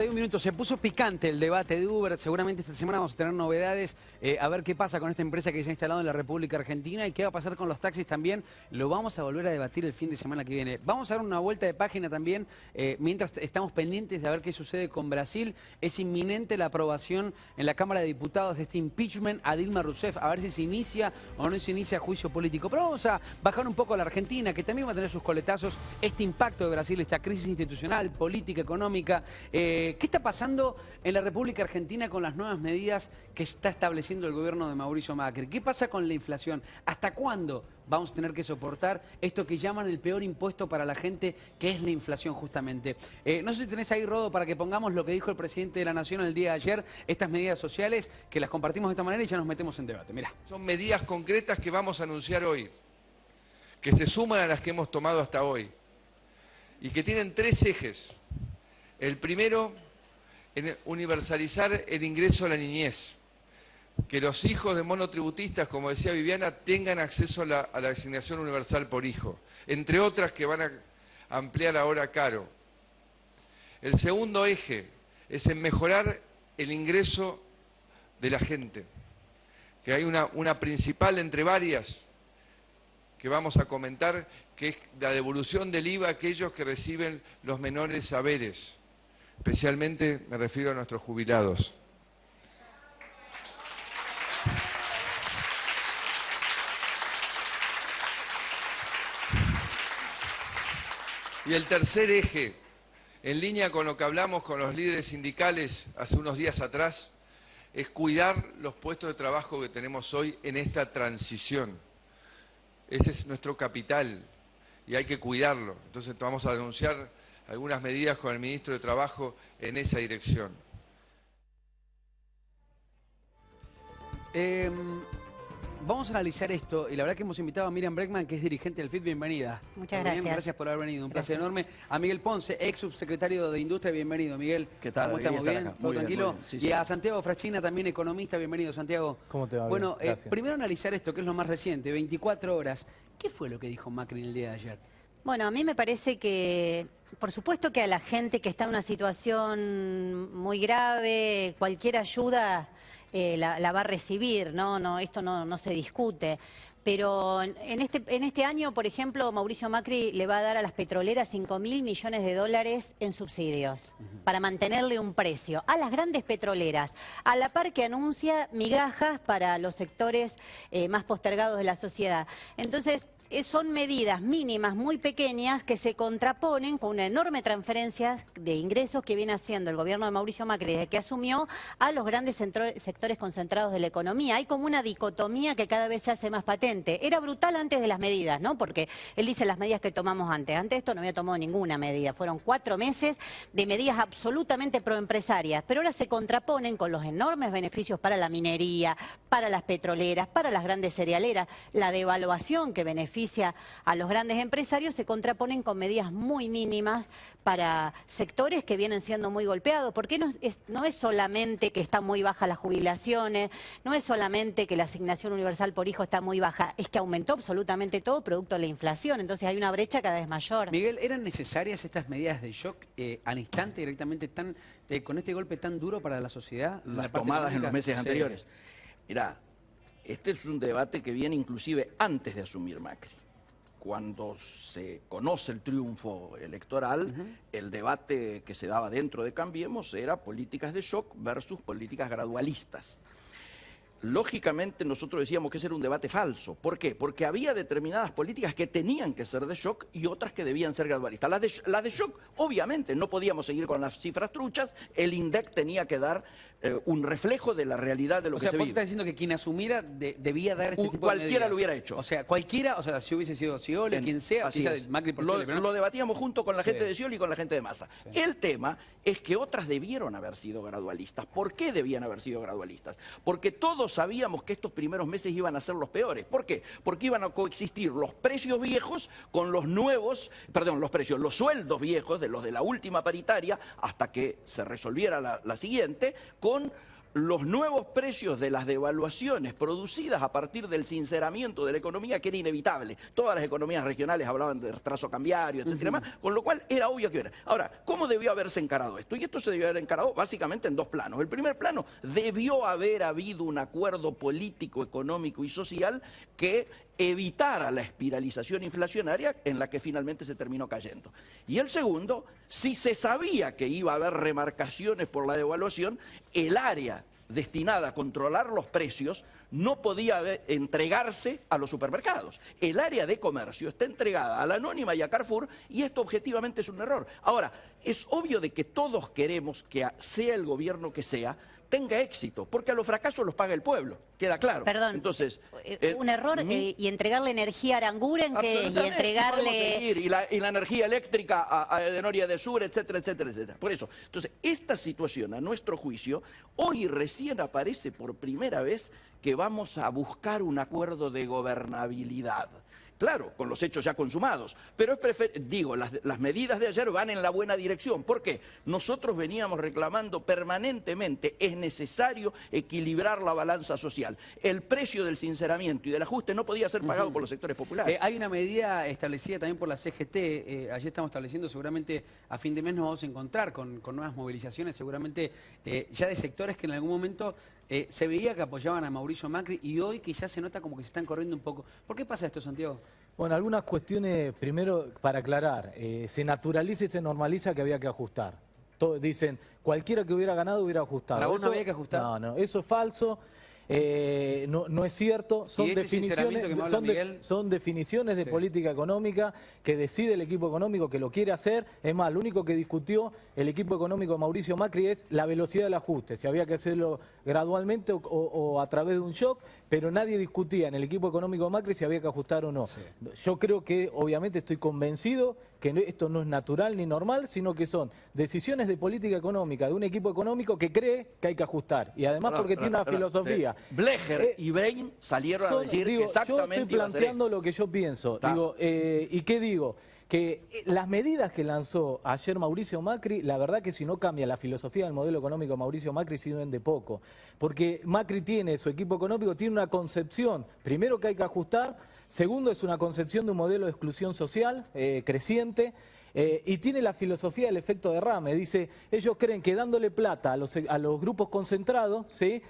Un minuto, se puso picante el debate de Uber, seguramente esta semana vamos a tener novedades, a ver qué pasa con esta empresa que se ha instalado en la República Argentina y qué va a pasar con los taxis también, lo vamos a volver a debatir el fin de semana que viene. Vamos a dar una vuelta de página también, mientras estamos pendientes de ver qué sucede con Brasil. Es inminente la aprobación en la Cámara de Diputados de este impeachment a Dilma Rousseff, a ver si se inicia o no se inicia juicio político. Pero vamos a bajar un poco a la Argentina, que también va a tener sus coletazos, este impacto de Brasil, esta crisis institucional, política, económica. ¿Qué está pasando en la República Argentina con las nuevas medidas que está estableciendo el gobierno de Mauricio Macri? ¿Qué pasa con la inflación? ¿Hasta cuándo vamos a tener que soportar esto que llaman el peor impuesto para la gente, que es la inflación justamente? No sé si tenés ahí, Rodo, para que pongamos lo que dijo el presidente de la Nación el día de ayer, estas medidas sociales, que las compartimos de esta manera y ya nos metemos en debate. Mirá. Son medidas concretas que vamos a anunciar hoy, que se suman a las que hemos tomado hasta hoy y que tienen tres ejes. El primero, universalizar el ingreso a la niñez, que los hijos de monotributistas, como decía Viviana, tengan acceso a la asignación universal por hijo, entre otras que van a ampliar ahora Caro. El segundo eje es en mejorar el ingreso de la gente, que hay una principal entre varias que vamos a comentar, que es la devolución del IVA a aquellos que reciben los menores saberes. Especialmente me refiero a nuestros jubilados. Y el tercer eje, en línea con lo que hablamos con los líderes sindicales hace unos días atrás, es cuidar los puestos de trabajo que tenemos hoy en esta transición. Ese es nuestro capital y hay que cuidarlo. Entonces vamos a anunciar algunas medidas con el ministro de Trabajo en esa dirección. Vamos a analizar esto y la verdad que hemos invitado a Miriam Bregman, que es dirigente del FIT. Bienvenida. Muchas gracias. Gracias por haber venido, un placer enorme. A Miguel Ponce, ex subsecretario de Industria, bienvenido, Miguel. ¿Qué tal? ¿Cómo estamos? ¿Bien? ¿Todo tranquilo? Sí, y a Santiago Frachina, también economista, bienvenido, Santiago. ¿Cómo te va? Bueno, primero analizar esto, que es lo más reciente, 24 horas. ¿Qué fue lo que dijo Macri el día de ayer? Bueno, a mí me parece que, por supuesto que a la gente que está en una situación muy grave, cualquier ayuda la va a recibir, ¿no? Esto no se discute. Pero en este año, por ejemplo, Mauricio Macri le va a dar a las petroleras 5.000 millones de dólares en subsidios para mantenerle un precio a las grandes petroleras, a la par que anuncia migajas para los sectores más postergados de la sociedad. Entonces, son medidas mínimas muy pequeñas que se contraponen con una enorme transferencia de ingresos que viene haciendo el gobierno de Mauricio Macri desde que asumió a los grandes sectores concentrados de la economía. Hay como una dicotomía que cada vez se hace más patente. Era brutal antes de las medidas, ¿no? Porque él dice las medidas que tomamos antes. Antes de esto no había tomado ninguna medida. Fueron 4 meses de medidas absolutamente proempresarias. Pero ahora se contraponen con los enormes beneficios para la minería, para las petroleras, para las grandes cerealeras, la devaluación que beneficia a los grandes empresarios, se contraponen con medidas muy mínimas para sectores que vienen siendo muy golpeados. Porque no es solamente que están muy bajas las jubilaciones, no es solamente que la asignación universal por hijo está muy baja, es que aumentó absolutamente todo producto de la inflación. Entonces hay una brecha cada vez mayor. Miguel, ¿eran necesarias estas medidas de shock al instante directamente con este golpe tan duro para la sociedad? Las tomadas en los meses anteriores. Mirá, este es un debate que viene inclusive antes de asumir Macri. Cuando se conoce el triunfo electoral, el debate que se daba dentro de Cambiemos era políticas de shock versus políticas gradualistas. Lógicamente nosotros decíamos que ese era un debate falso. ¿Por qué? Porque había determinadas políticas que tenían que ser de shock y otras que debían ser gradualistas. Las de shock, obviamente, no podíamos seguir con las cifras truchas, el INDEC tenía que dar un reflejo de la realidad de lo que se vive. O sea, vos estás diciendo que quien asumiera debía dar este tipo de medidas. Cualquiera lo hubiera hecho. O sea, cualquiera, o sea, si hubiese sido Scioli, quien sea, Macri por Scioli, lo debatíamos junto con la gente de Scioli y con la gente de Massa. Sí. El tema es que otras debieron haber sido gradualistas. ¿Por qué debían haber sido gradualistas? Porque todos sabíamos que estos primeros meses iban a ser los peores. ¿Por qué? Porque iban a coexistir los precios viejos con los nuevos, perdón, los sueldos viejos de los de la última paritaria hasta que se resolviera la siguiente, con los nuevos precios de las devaluaciones producidas a partir del sinceramiento de la economía, que era inevitable. Todas las economías regionales hablaban de retraso cambiario, etcétera, más, con lo cual era obvio que era. Ahora, ¿cómo debió haberse encarado esto? Y esto se debió haber encarado básicamente en dos planos. El primer plano, debió haber habido un acuerdo político, económico y social que evitara la espiralización inflacionaria en la que finalmente se terminó cayendo. Y el segundo, si se sabía que iba a haber remarcaciones por la devaluación, el área destinada a controlar los precios no podía entregarse a los supermercados. El área de comercio está entregada a la Anónima y a Carrefour, y esto objetivamente es un error. Ahora, es obvio de que todos queremos que sea el gobierno que sea, tenga éxito, porque a los fracasos los paga el pueblo, queda claro. Perdón, entonces, un error y entregarle energía a Aranguren y entregarle... Y la energía eléctrica de Noria de Sur, etcétera, etcétera, etcétera. Por eso, entonces, esta situación, a nuestro juicio, hoy recién aparece por primera vez que vamos a buscar un acuerdo de gobernabilidad. Claro, con los hechos ya consumados, pero las medidas de ayer van en la buena dirección. ¿Por qué? Nosotros veníamos reclamando permanentemente, es necesario equilibrar la balanza social. El precio del sinceramiento y del ajuste no podía ser pagado por los sectores populares. Hay una medida establecida también por la CGT, allí estamos estableciendo, seguramente a fin de mes nos vamos a encontrar con nuevas movilizaciones, seguramente ya de sectores que en algún momento se veía que apoyaban a Mauricio Macri y hoy que ya se nota como que se están corriendo un poco. ¿Por qué pasa esto, Santiago? Bueno, algunas cuestiones, primero para aclarar, se naturaliza y se normaliza que había que ajustar. Dicen, cualquiera que hubiera ganado hubiera ajustado. ¿Para vos no había que ajustar? No, eso es falso. No es cierto, son definiciones de política económica que decide el equipo económico que lo quiere hacer. Es más, lo único que discutió el equipo económico de Mauricio Macri es la velocidad del ajuste, si había que hacerlo gradualmente o a través de un shock, pero nadie discutía en el equipo económico de Macri si había que ajustar o no. Sí. Yo creo que, obviamente, estoy convencido que esto no es natural ni normal, sino que son decisiones de política económica de un equipo económico que cree que hay que ajustar. Y además porque tiene una filosofía. Blecher y Bain salieron a decir que exactamente yo estoy planteando lo que yo pienso. ¿Y qué digo? Que las medidas que lanzó ayer Mauricio Macri, la verdad que si no cambia la filosofía del modelo económico de Mauricio Macri, sirven de poco. Porque Macri su equipo económico tiene una concepción, primero que hay que ajustar, segundo es una concepción de un modelo de exclusión social creciente, y tiene la filosofía del efecto derrame. Dice, ellos creen que dándole plata a los grupos concentrados, ¿sí?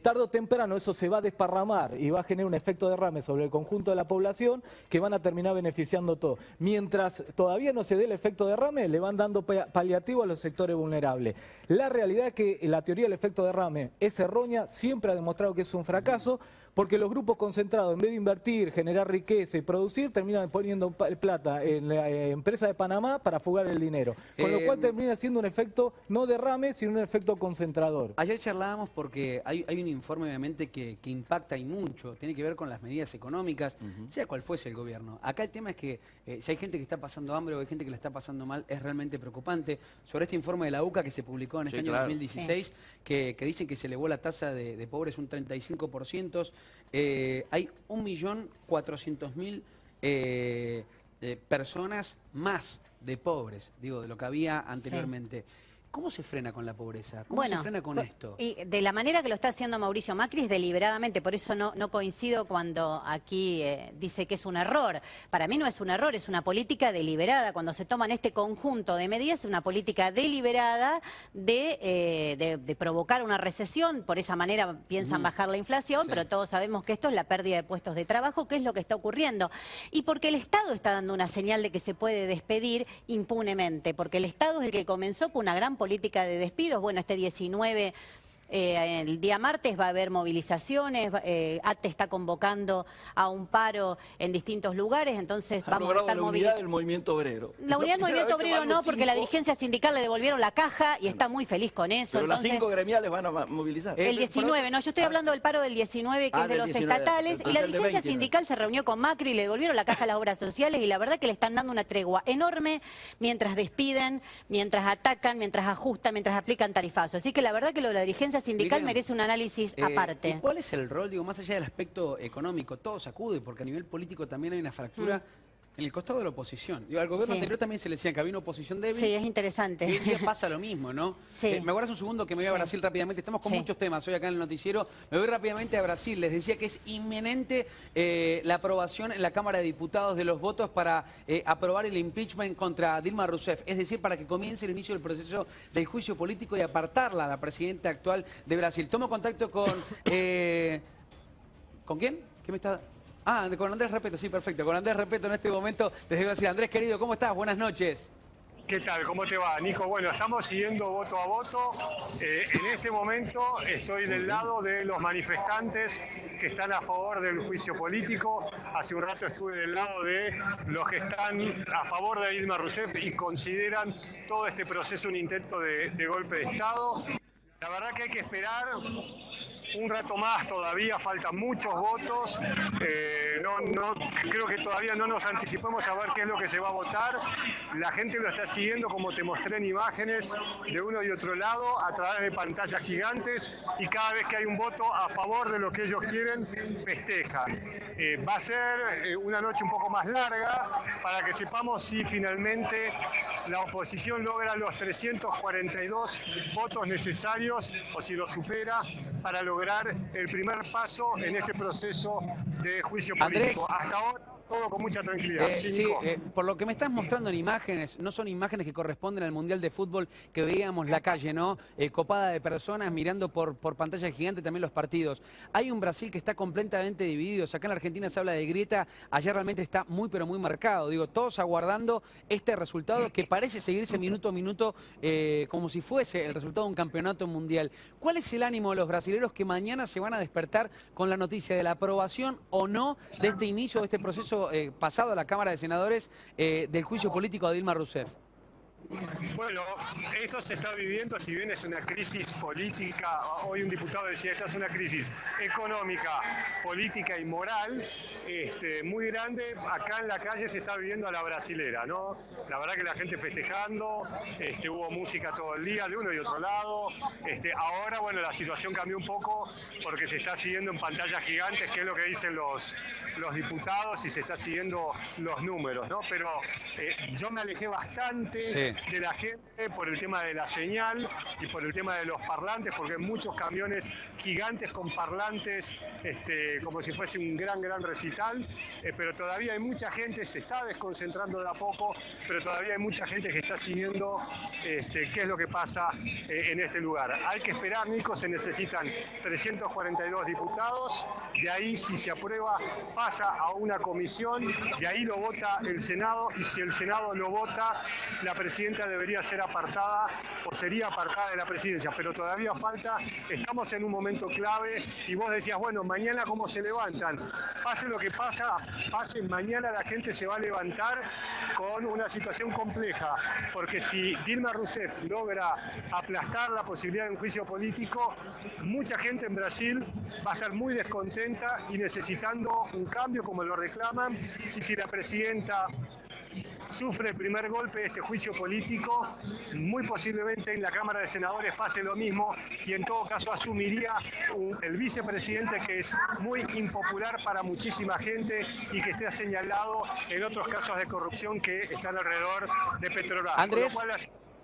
Tarde o temprano eso se va a desparramar y va a generar un efecto derrame sobre el conjunto de la población que van a terminar beneficiando todo. Mientras todavía no se dé el efecto derrame, le van dando paliativo a los sectores vulnerables. La realidad es que la teoría del efecto derrame es errónea, siempre ha demostrado que es un fracaso, porque los grupos concentrados, en vez de invertir, generar riqueza y producir, terminan poniendo plata en la empresa de Panamá para fugar el dinero. Con lo cual termina siendo un efecto no derrame, sino un efecto concentrador. Ayer charlábamos porque hay un informe obviamente que impacta y mucho, tiene que ver con las medidas económicas, sea cual fuese el gobierno. Acá el tema es que si hay gente que está pasando hambre o hay gente que la está pasando mal, es realmente preocupante. Sobre este informe de la UCA que se publicó en este año 2016, que dicen que se elevó la tasa de pobres un 35%, hay 1.400.000 personas más de pobres, digo, de lo que había anteriormente. Sí. ¿Cómo se frena con la pobreza? ¿Cómo se frena con esto? Y de la manera que lo está haciendo Mauricio Macri es deliberadamente, por eso no coincido cuando aquí dice que es un error. Para mí no es un error, es una política deliberada. Cuando se toman este conjunto de medidas, es una política deliberada de provocar una recesión. Por esa manera piensan bajar la inflación, pero todos sabemos que esto es la pérdida de puestos de trabajo, que es lo que está ocurriendo. Y porque el Estado está dando una señal de que se puede despedir impunemente, porque el Estado es el que comenzó con una gran política de despidos. Bueno, este 19 El día martes va a haber movilizaciones, ATE está convocando a un paro en distintos lugares, entonces vamos a estar movilizando. La unidad del movimiento obrero. La unidad del movimiento obrero no, porque la dirigencia sindical le devolvieron la caja y está muy feliz con eso. Pero entonces, las 5 gremiales van a movilizar. El 19, no, yo estoy hablando del paro del 19, que es de los 19, estatales, y la dirigencia sindical se reunió con Macri, le devolvieron la caja a las obras sociales y la verdad que le están dando una tregua enorme mientras despiden, mientras atacan, mientras ajustan, mientras aplican tarifazos. Así que la verdad que lo de la dirigencia sindical merece un análisis aparte. ¿Y cuál es el rol, digo, más allá del aspecto económico? Todo sacude, porque a nivel político también hay una fractura En el costado de la oposición. Digo, al gobierno Sí. anterior también se le decía que había una oposición débil. Sí, es interesante. Y hoy en día pasa lo mismo, ¿no? Sí. ¿Me aguardas un segundo que me voy a Sí. Brasil rápidamente? Estamos con Sí. muchos temas hoy acá en el noticiero. Me voy rápidamente a Brasil. Les decía que es inminente la aprobación en la Cámara de Diputados de los votos para aprobar el impeachment contra Dilma Rousseff. Es decir, para que comience el inicio del proceso del juicio político y apartarla, la presidenta actual de Brasil. Tomo contacto con... ¿Con quién? ¿Qué me está...? Ah, con Andrés Repeto, sí, perfecto. Con Andrés Repeto en este momento desde Brasil. Andrés, querido, ¿cómo estás? Buenas noches. ¿Qué tal? ¿Cómo te va, Nico? Bueno, estamos siguiendo voto a voto. En este momento estoy del lado de los manifestantes que están a favor del juicio político. Hace un rato estuve del lado de los que están a favor de Dilma Rousseff y consideran todo este proceso un intento de golpe de Estado. La verdad que hay que esperar un rato más, todavía faltan muchos votos. Creo que todavía no nos anticipemos a ver qué es lo que se va a votar. La gente lo está siguiendo, como te mostré en imágenes, de uno y otro lado, a través de pantallas gigantes, y cada vez que hay un voto a favor de lo que ellos quieren, festejan. Va a ser una noche un poco más larga para que sepamos si finalmente la oposición logra los 342 votos necesarios o si los supera para lograr el primer paso en este proceso de juicio político. Andrés. Hasta ahora todo con mucha tranquilidad. Sí, Nico. por lo que me estás mostrando en imágenes, no son imágenes que corresponden al Mundial de Fútbol que veíamos la calle, ¿no? Copada de personas mirando por pantalla gigante también los partidos. Hay un Brasil que está completamente dividido. Acá en la Argentina se habla de grieta, allá realmente está muy pero muy marcado. Digo, todos aguardando este resultado que parece seguirse minuto a minuto como si fuese el resultado de un campeonato mundial. ¿Cuál es el ánimo de los brasileños que mañana se van a despertar con la noticia de la aprobación o no de este inicio, de este proceso pasado a la Cámara de Senadores del juicio político a Dilma Rousseff? Bueno, esto se está viviendo, si bien es una crisis política, hoy un diputado decía, esta es una crisis económica, política y moral, muy grande. Acá en la calle se está viviendo a la brasilera, ¿no? La verdad que la gente festejando, hubo música todo el día de uno y otro lado. Ahora, bueno, la situación cambió un poco porque se está siguiendo en pantallas gigantes qué es lo que dicen los diputados y se está siguiendo los números, ¿no? Pero yo me alejé bastante de la gente por el tema de la señal y por el tema de los parlantes, porque hay muchos camiones gigantes con parlantes, como si fuese un gran recital, pero todavía hay mucha gente, se está desconcentrando de a poco, pero todavía hay mucha gente que está siguiendo qué es lo que pasa en este lugar. Hay que esperar, Nico, se necesitan 342 diputados, de ahí si se aprueba pasa a una comisión, de ahí lo vota el Senado, y si el Senado lo vota, la presidenta debería ser apartada o sería apartada de la presidencia, pero todavía falta, estamos en un momento clave y vos decías, bueno, mañana cómo se levantan, pase lo que pase, mañana la gente se va a levantar con una situación compleja, porque si Dilma Rousseff logra aplastar la posibilidad de un juicio político, mucha gente en Brasil va a estar muy descontenta y necesitando un cambio como lo reclaman, y si la presidenta sufre el primer golpe de este juicio político, muy posiblemente en la Cámara de Senadores pase lo mismo y en todo caso asumiría el vicepresidente, que es muy impopular para muchísima gente y que esté señalado en otros casos de corrupción que están alrededor de Petrobras. Andrés, con lo cual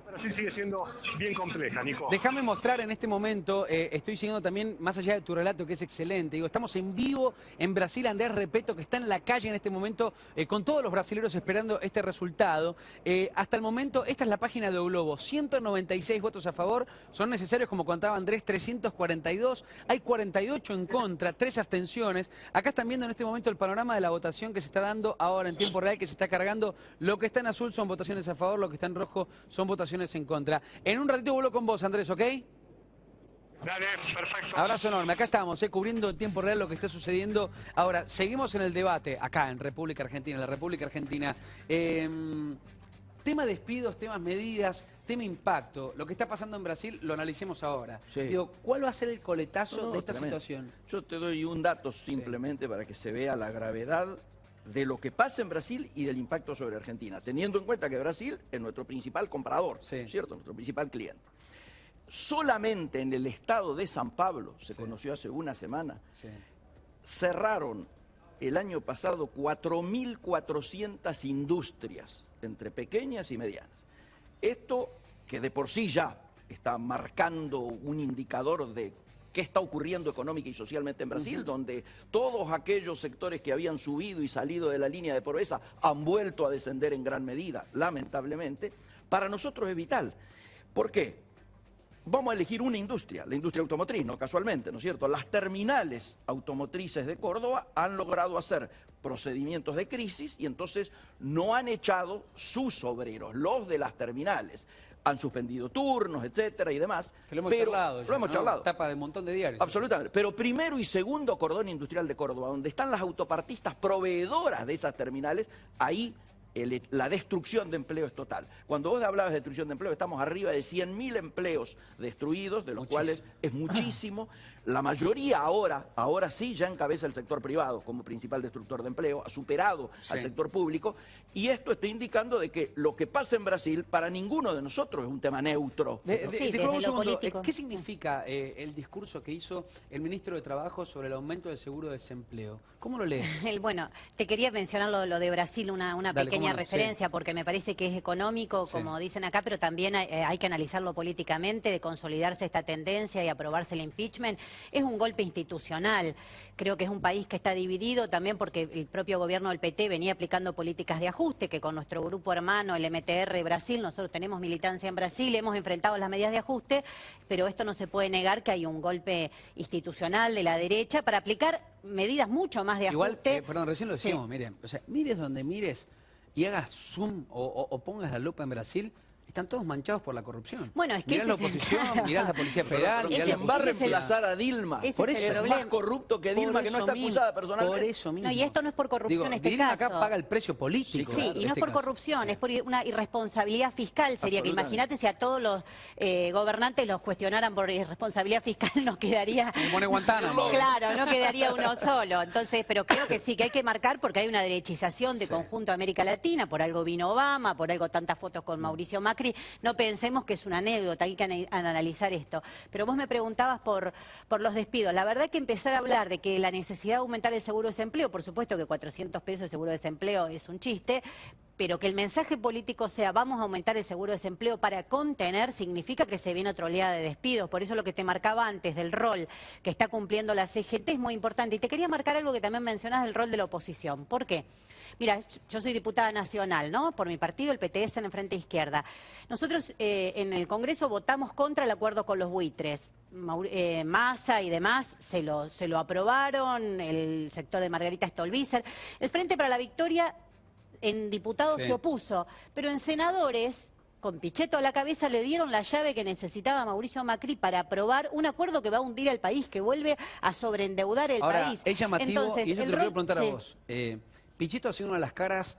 Brasil sigue siendo bien compleja, Nico. Déjame mostrar en este momento, estoy siguiendo también, más allá de tu relato que es excelente, digo, estamos en vivo en Brasil, Andrés Repeto, que está en la calle en este momento, con todos los brasileños esperando este resultado. Hasta el momento, esta es la página de O Globo, 196 votos a favor, son necesarios, como contaba Andrés, 342, hay 48 en contra, 3 abstenciones. Acá están viendo en este momento el panorama de la votación que se está dando ahora en tiempo real, que se está cargando. Lo que está en azul son votaciones a favor, lo que está en rojo son votaciones en contra. En un ratito vuelvo con vos, Andrés, ¿ok? Dale, perfecto. Abrazo enorme. Acá estamos, cubriendo en tiempo real lo que está sucediendo. Ahora, seguimos en el debate, acá en República Argentina, en la República Argentina. Tema despidos, temas medidas, tema impacto. Lo que está pasando en Brasil lo analicemos ahora. Sí. Digo, ¿cuál va a ser el coletazo No, de esta tremendo. situación? Yo te doy un dato simplemente para que se vea la gravedad de lo que pasa en Brasil y del impacto sobre Argentina, teniendo en cuenta que Brasil es nuestro principal comprador, ¿cierto? Nuestro principal cliente. Solamente en el estado de San Pablo, se conoció hace una semana, cerraron el año pasado 4.400 industrias, entre pequeñas y medianas. Esto que de por sí ya está marcando un indicador de qué está ocurriendo económica y socialmente en Brasil, donde todos aquellos sectores que habían subido y salido de la línea de pobreza han vuelto a descender en gran medida, lamentablemente, para nosotros es vital. ¿Por qué? Vamos a elegir una industria, la industria automotriz, no casualmente, ¿no es cierto? Las terminales automotrices de Córdoba han logrado hacer procedimientos de crisis y entonces no han echado sus obreros, los de las terminales. Han suspendido turnos, etcétera y demás. Que lo hemos charlado. Lo hemos charlado. Tapa de un montón de diarios. Absolutamente. Pero primero y segundo cordón industrial de Córdoba, donde están las autopartistas proveedoras de esas terminales, ahí la destrucción de empleo es total. Cuando vos hablabas de destrucción de empleo, estamos arriba de 100.000 empleos destruidos, de los cuales es muchísimo. La mayoría ahora sí ya encabeza el sector privado como principal destructor de empleo, ha superado al sector público, y esto está indicando de que lo que pasa en Brasil para ninguno de nosotros es un tema neutro. Sí, desde lo político. ¿Qué significa el discurso que hizo el ministro de Trabajo sobre el aumento del seguro de desempleo? ¿Cómo lo lees? Bueno, te quería mencionar lo de Brasil, una Dale, pequeña no, referencia, porque me parece que es económico, como dicen acá, pero también hay que analizarlo políticamente, de consolidarse esta tendencia y aprobarse el impeachment. Es un golpe institucional. Creo que es un país que está dividido también porque el propio gobierno del PT venía aplicando políticas de ajuste, que con nuestro grupo hermano, el MTR Brasil, nosotros tenemos militancia en Brasil, hemos enfrentado las medidas de ajuste, pero esto no se puede negar que hay un golpe institucional de la derecha para aplicar medidas mucho más de ajuste. Igual, perdón, recién lo decíamos, miren, o sea, mires donde mires y hagas zoom o pongas la lupa en Brasil, están todos manchados por la corrupción. Bueno, es que mirás la oposición, mirás la Policía Federal, mirás ¿Quién va a reemplazar a Dilma? Por eso es más corrupto que Dilma, que no está acusada personalmente. Por eso mismo. No, y esto no es por corrupción en este Dilma caso. acá paga el precio político. Sí, y no es por corrupción, es por una irresponsabilidad fiscal. Sería que imagínate si a todos los gobernantes los cuestionaran por irresponsabilidad fiscal, nos quedaría... Como en Guantánamo. Claro, no quedaría uno solo. Entonces, pero creo que sí, que hay que marcar porque hay una derechización de conjunto de América Latina, por algo vino Obama, por algo tantas fotos con Mauricio Macri. No pensemos que es una anécdota, hay que analizar esto. Pero vos me preguntabas por los despidos. La verdad que empezar a hablar de que la necesidad de aumentar el seguro de desempleo, por supuesto que 400 pesos de seguro de desempleo es un chiste, pero que el mensaje político sea vamos a aumentar el seguro de desempleo para contener, significa que se viene otra oleada de despidos. Por eso lo que te marcaba antes del rol que está cumpliendo la CGT es muy importante. Y te quería marcar algo que también mencionás del rol de la oposición. ¿Por qué? Mira, yo soy diputada nacional, ¿no? Por mi partido, el PTS en el Frente Izquierda. Nosotros en el Congreso votamos contra el acuerdo con los buitres. Massa y demás se lo aprobaron, el sector de Margarita Stolbizer. El Frente para la Victoria en diputados se opuso, pero en senadores, con Pichetto a la cabeza, le dieron la llave que necesitaba Mauricio Macri para aprobar un acuerdo que va a hundir al país, que vuelve a sobreendeudar el país. Es llamativo, entonces, y eso te lo quiero preguntar a vos. Pichetto ha sido una de las caras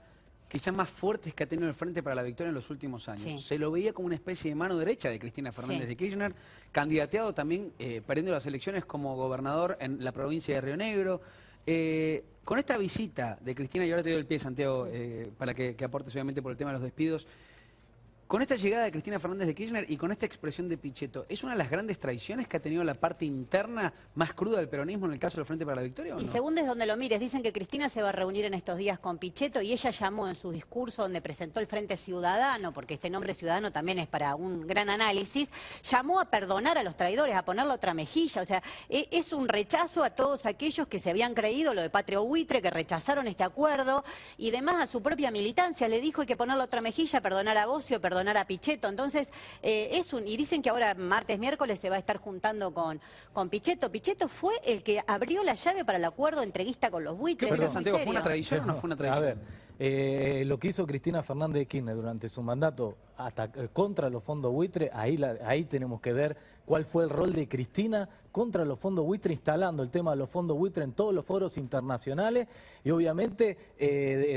quizás más fuertes que ha tenido el Frente para la Victoria en los últimos años. Sí. Se lo veía como una especie de mano derecha de Cristina Fernández de Kirchner, candidateado también, perdiendo las elecciones como gobernador en la provincia de Río Negro. Con esta visita de Cristina, y ahora te doy el pie, Santiago, para que aportes obviamente por el tema de los despidos, con esta llegada de Cristina Fernández de Kirchner y con esta expresión de Pichetto, ¿es una de las grandes traiciones que ha tenido la parte interna más cruda del peronismo en el caso del Frente para la Victoria o no? Y según es donde lo mires, dicen que Cristina se va a reunir en estos días con Pichetto y ella llamó en su discurso donde presentó el Frente Ciudadano, porque este nombre ciudadano también es para un gran análisis, llamó a perdonar a los traidores, a ponerle otra mejilla. O sea, es un rechazo a todos aquellos que se habían creído lo de Patria Buitre, que rechazaron este acuerdo, y demás a su propia militancia. Le dijo hay que ponerle otra mejilla, perdonar a Bocio, perdonar a Pichetto. Entonces, y dicen que ahora martes, miércoles se va a estar juntando con Pichetto. Pichetto fue el que abrió la llave para el acuerdo entreguista con los buitres. Perdón, Santiago, ¿fue una traición o no fue una traición? A ver, lo que hizo Cristina Fernández de Kirchner durante su mandato contra los fondos buitre, ahí tenemos que ver cuál fue el rol de Cristina contra los fondos buitre, instalando el tema de los fondos buitre en todos los foros internacionales y obviamente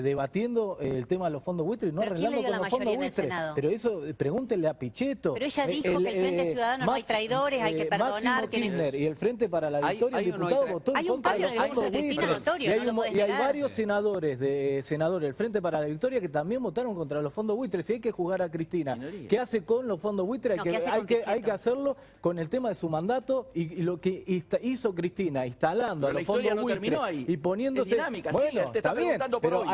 debatiendo el tema de los fondos buitre y no arreglando con los fondos buitre. Pero eso, pregúntenle a Pichetto. Pero ella dijo que el Frente Ciudadano no hay traidores, hay que perdonar. Kirchner y el Frente para la Victoria, el diputado votó en contra de los fondos buitre. Y hay varios senadores del Frente para la Victoria que también votaron contra los fondos buitres. Si hay que jugar a Cristina, ¿qué hace con los fondos buitres? Hay que hacerlo con el tema de su mandato y lo que hizo Cristina, instalando Pero a la los fondos historia no buitre terminó ahí. y poniéndose... Es dinámica, bueno, sí, él te está bien, preguntando por pero hoy.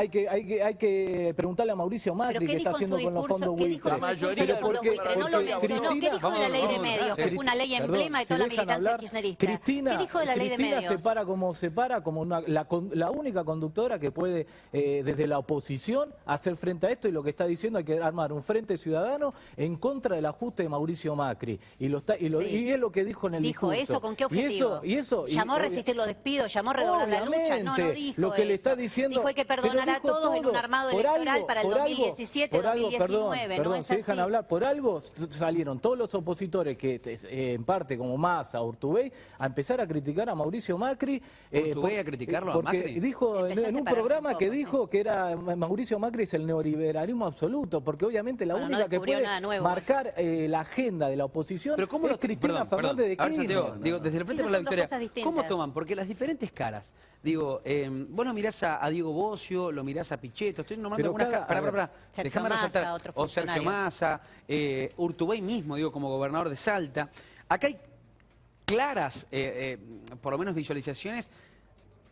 hay que preguntarle a Mauricio ¿Pero Macri qué qué está dijo en su haciendo con los discurso? fondos ¿Qué dijo en buitre. su discurso de los fondos buitre? No lo mencionó. ¿Qué dijo de la ley de medios? Que fue una ley emblema de toda la militancia kirchnerista. ¿Qué dijo de la ley de medios? Cristina se para como la única conductora que puede, desde la oposición, hacer frente a esto, y lo que está diciendo, hay que armar un frente ciudadano en contra del ajuste de Mauricio Macri. Y es lo que dijo en el discurso. ¿Dijo eso con qué objetivo? ¿Llamó a resistir los despidos? ¿Llamó a redoblar la lucha? No, no dijo lo que eso. le está diciendo, dijo hay que perdonar a todos en un armado electoral para el 2017-2019. Perdón, no es se dejan así. hablar. Por algo salieron todos los opositores, que en parte como Massa, Urtubey, a empezar a criticar a Mauricio Macri. ¿Urtubey a criticarlo a porque Macri? dijo Empezó a en un separarse programa un poco, que sí. dijo que era Mauricio Macri es el neoliberalismo absoluto, porque obviamente la Bueno, no única que descubrió puede nada nuevo. marcar la agenda de la oposición Pero ¿cómo es Cristina Fernández de A ver, Kirchner. Santiago, digo, desde el Frente Sí, por la son dos Victoria, cosas distintas. ¿cómo toman? Porque las diferentes caras, digo, vos lo mirás a Diego Bocio, lo mirás a Pichetto, estoy nombrando Pero algunas cada- caras, a ver. pará, Sergio déjame Massa, resaltar, otro o Sergio funcionario. Massa, Urtubey mismo, digo, como gobernador de Salta. Acá hay claras, por lo menos visualizaciones,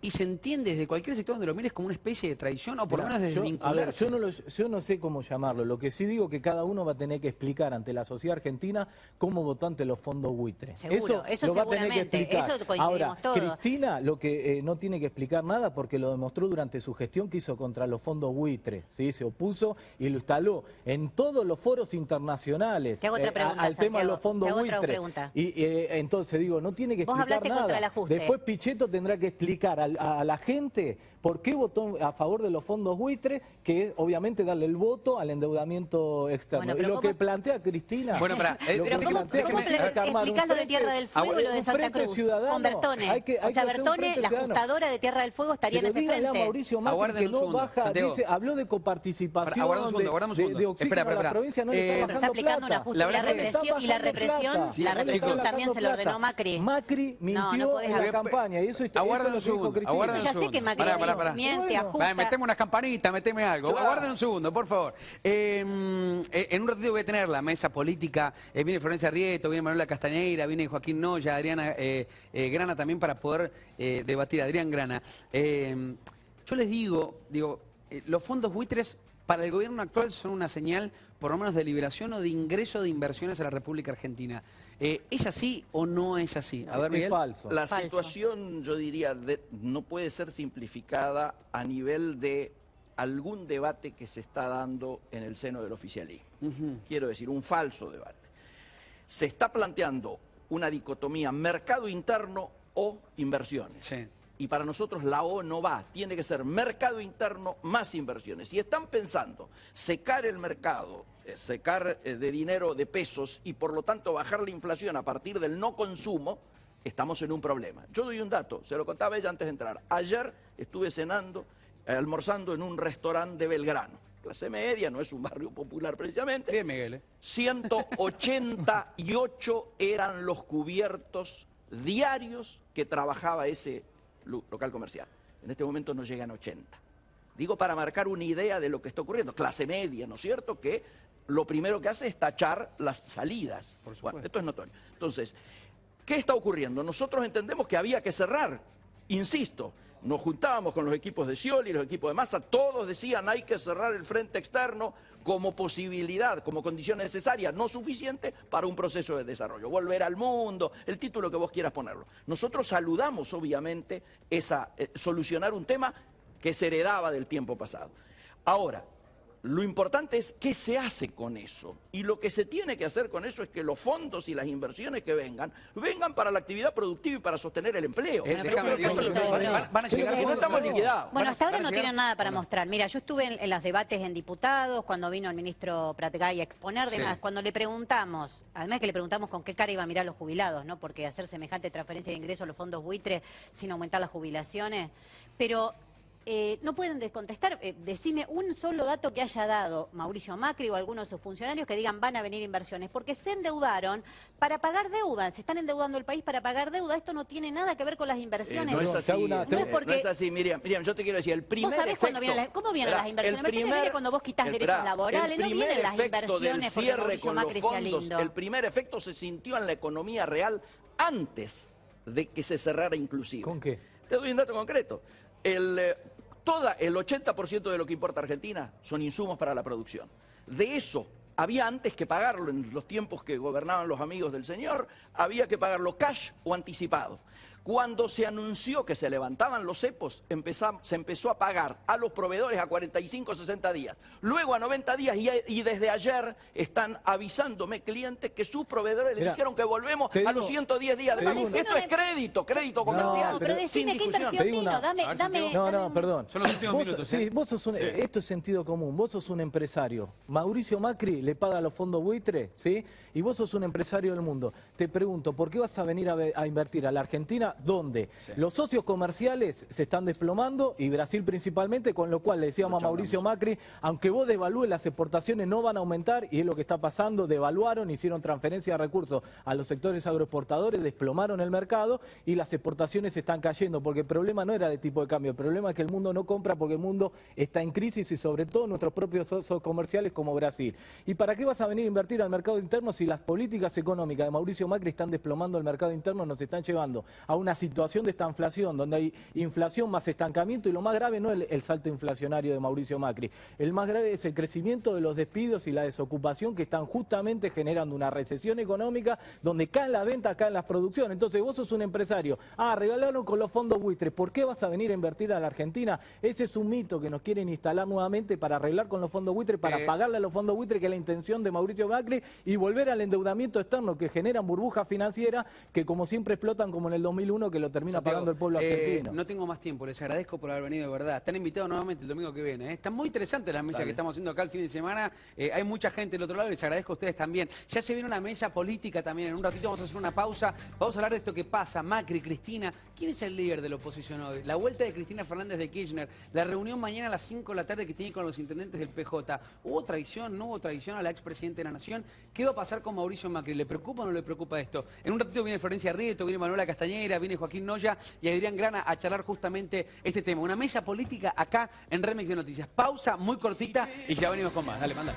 y se entiende desde cualquier sector donde lo mires como una especie de traición, o por lo Mirá, menos desde a ver, vincularse. yo no sé cómo llamarlo. Lo que sí digo que cada uno va a tener que explicar ante la sociedad argentina cómo votó ante los fondos buitre. Seguro, eso lo va a tener que seguramente. explicar. Eso coincidimos Ahora, todos. Cristina lo que no tiene que explicar nada porque lo demostró durante su gestión que hizo contra los fondos buitre. ¿Sí? Se opuso y lo instaló en todos los foros internacionales. Te hago otra pregunta, al tema de Santiago. los fondos Te hago otra buitre. pregunta. Y entonces digo, no tiene que Vos explicar hablaste nada. contra el ajuste. Después Pichetto tendrá que explicar a la gente por qué votó a favor de los fondos buitre, que es obviamente darle el voto al endeudamiento externo. Bueno, y pero lo ¿cómo? que plantea Cristina... Bueno, pará, lo Pero que ¿cómo plantea Cristina es que armar un explicás lo de frente- Tierra del Fuego y lo de un Santa frente Cruz? ciudadano. Con Bertone. Hay que O sea, hacer un Bertone, frente la ciudadano. ajustadora de Tierra del Fuego, estaría en Pero ese dígale a frente. Mauricio Macri Aguarden que un no segundo, baja, Santiago. habló de coparticipación, Aguarden un segundo, aguarden un segundo. de oxígeno Espera, a la provincia, no le está Pero está bajando aplicando un plata. ajuste. La Y la verdad que- represión, y la represión Está también se lo bajando ordenó plata. Macri. Macri mintió no podés en la hablar. campaña y eso es lo Aguarden que un dijo segundo, Cristina. aguarden Eso ya un sé que segundo. Macri Pará. miente, Bueno. ajusta. Vale, meteme unas campanitas, meteme algo. Claro. Aguarden un segundo, por favor. En un ratito voy a tener la mesa política. Viene Florencia Rieto, viene Manuela Castañeira, viene Joaquín Noya, Adriana Grana también para poder debatir. Adrián Grana. Yo les digo, los fondos buitres para el gobierno actual son una señal, por lo menos, de liberación o de ingreso de inversiones a la República Argentina. ¿Es así o no es así? A ver, Es Miguel. falso. La Falso. situación, yo diría, no puede ser simplificada a nivel de algún debate que se está dando en el seno del oficialismo. Quiero decir, un falso debate. Se está planteando una dicotomía mercado interno o inversiones. Sí. Y para nosotros la O no va, tiene que ser mercado interno más inversiones. Si están pensando secar el mercado, secar de dinero, de pesos, y por lo tanto bajar la inflación a partir del no consumo, estamos en un problema. Yo doy un dato, se lo contaba ella antes de entrar. Ayer estuve almorzando en un restaurante de Belgrano. Clase media, no es un barrio popular precisamente. Bien, Miguel. 188 eran los cubiertos diarios que trabajaba ese local comercial. En este momento no llegan 80. Digo para marcar una idea de lo que está ocurriendo. Clase media, ¿no es cierto? Que lo primero que hace es tachar las salidas. Por supuesto. Bueno, esto es notorio. Entonces, ¿qué está ocurriendo? Nosotros entendemos que había que cerrar. Insisto, nos juntábamos con los equipos de Scioli, los equipos de Massa, todos decían hay que cerrar el frente externo como posibilidad, como condición necesaria, no suficiente para un proceso de desarrollo. Volver al mundo, el título que vos quieras ponerlo. Nosotros saludamos, obviamente, solucionar un tema que se heredaba del tiempo pasado. Ahora, lo importante es qué se hace con eso. Y lo que se tiene que hacer con eso es que los fondos y las inversiones que vengan para la actividad productiva y para sostener el empleo. Bueno, pero Déjame, es un digo, puntito de broma. van a llegar Si no fondos, estamos ¿no? liquidados. Bueno, hasta ahora ¿Van a no llegar? tienen nada para mostrar. Mira, yo estuve en los debates en diputados, cuando vino el ministro Pratgay a exponer, Sí. demás, cuando le preguntamos, además que le preguntamos con qué cara iba a mirar los jubilados, ¿no? Porque hacer semejante transferencia de ingresos a los fondos buitres sin aumentar las jubilaciones, pero no pueden descontestar. Decime un solo dato que haya dado Mauricio Macri o algunos de sus funcionarios que digan van a venir inversiones, porque se endeudaron para pagar deuda, se están endeudando el país para pagar deuda. Esto no tiene nada que ver con las inversiones. No es así, No es porque- no es así, Miriam, yo te quiero decir, el primer ¿Vos sabés efecto... cuándo vienen cómo vienen las inversiones? Viene cuando vos quitas derechos laborales, no vienen las inversiones porque Mauricio Macri sea lindo. El primer efecto se sintió en la economía real antes de que se cerrara inclusive. ¿Con qué? Te doy un dato concreto. El 80% de lo que importa Argentina son insumos para la producción. De eso había antes que pagarlo, en los tiempos que gobernaban los amigos del señor, había que pagarlo cash o anticipado. Cuando se anunció que se levantaban los cepos, se empezó a pagar a los proveedores a 45 o 60 días. Luego a 90 días y desde ayer están avisándome clientes que sus proveedores les dijeron que volvemos a los 110 días de pago. Esto es crédito comercial. No, pero decime qué inversión vino, dame. No, perdón. Son los últimos minutos. Sí, vos sos esto es sentido común. Vos sos un empresario. Mauricio Macri le paga a los fondos buitre, ¿sí? Y vos sos un empresario del mundo. Te pregunto, ¿por qué vas a venir a invertir a la Argentina? ¿Dónde? Los socios comerciales se están desplomando y Brasil principalmente, con lo cual le decíamos a Mauricio Macri, aunque vos devalúes, las exportaciones no van a aumentar y es lo que está pasando, devaluaron, hicieron transferencia de recursos a los sectores agroexportadores, desplomaron el mercado y las exportaciones están cayendo, porque el problema no era de tipo de cambio, el problema es que el mundo no compra porque el mundo está en crisis y sobre todo nuestros propios socios comerciales como Brasil. ¿Y para qué vas a venir a invertir al mercado interno si las políticas económicas de Mauricio Macri están desplomando el mercado interno, nos están llevando a una situación de esta inflación, donde hay inflación más estancamiento y lo más grave no es el salto inflacionario de Mauricio Macri, el más grave es el crecimiento de los despidos y la desocupación que están justamente generando una recesión económica donde caen las ventas, caen las producciones. Entonces vos sos un empresario, regalaron con los fondos buitres, ¿por qué vas a venir a invertir a la Argentina? Ese es un mito que nos quieren instalar nuevamente para arreglar con los fondos buitres, para pagarle a los fondos buitres, que es la intención de Mauricio Macri, y volver al endeudamiento externo que generan burbujas financieras que como siempre explotan como en el 2001 que lo termina pagando el pueblo argentino. No tengo más tiempo, les agradezco por haber venido de verdad. Están invitados nuevamente el domingo que viene. Están muy interesantes las mesas que estamos haciendo acá el fin de semana. Hay mucha gente del otro lado y les agradezco a ustedes también. Ya se viene una mesa política también. En un ratito vamos a hacer una pausa. Vamos a hablar de esto que pasa. Macri, Cristina. ¿Quién es el líder de la oposición hoy? La vuelta de Cristina Fernández de Kirchner. La reunión mañana a las 5 de la tarde que tiene con los intendentes del PJ. ¿Hubo traición? ¿No hubo traición a la expresidenta de la Nación? ¿Qué va a pasar con Mauricio Macri? ¿Le preocupa o no le preocupa esto? En un ratito viene Florencia Rieto, viene Manuela Castañera, viene Joaquín Noya y Adrián Grana a charlar justamente este tema. Una mesa política acá en Remix de Noticias. Pausa muy cortita y ya venimos con más. Dale, manda.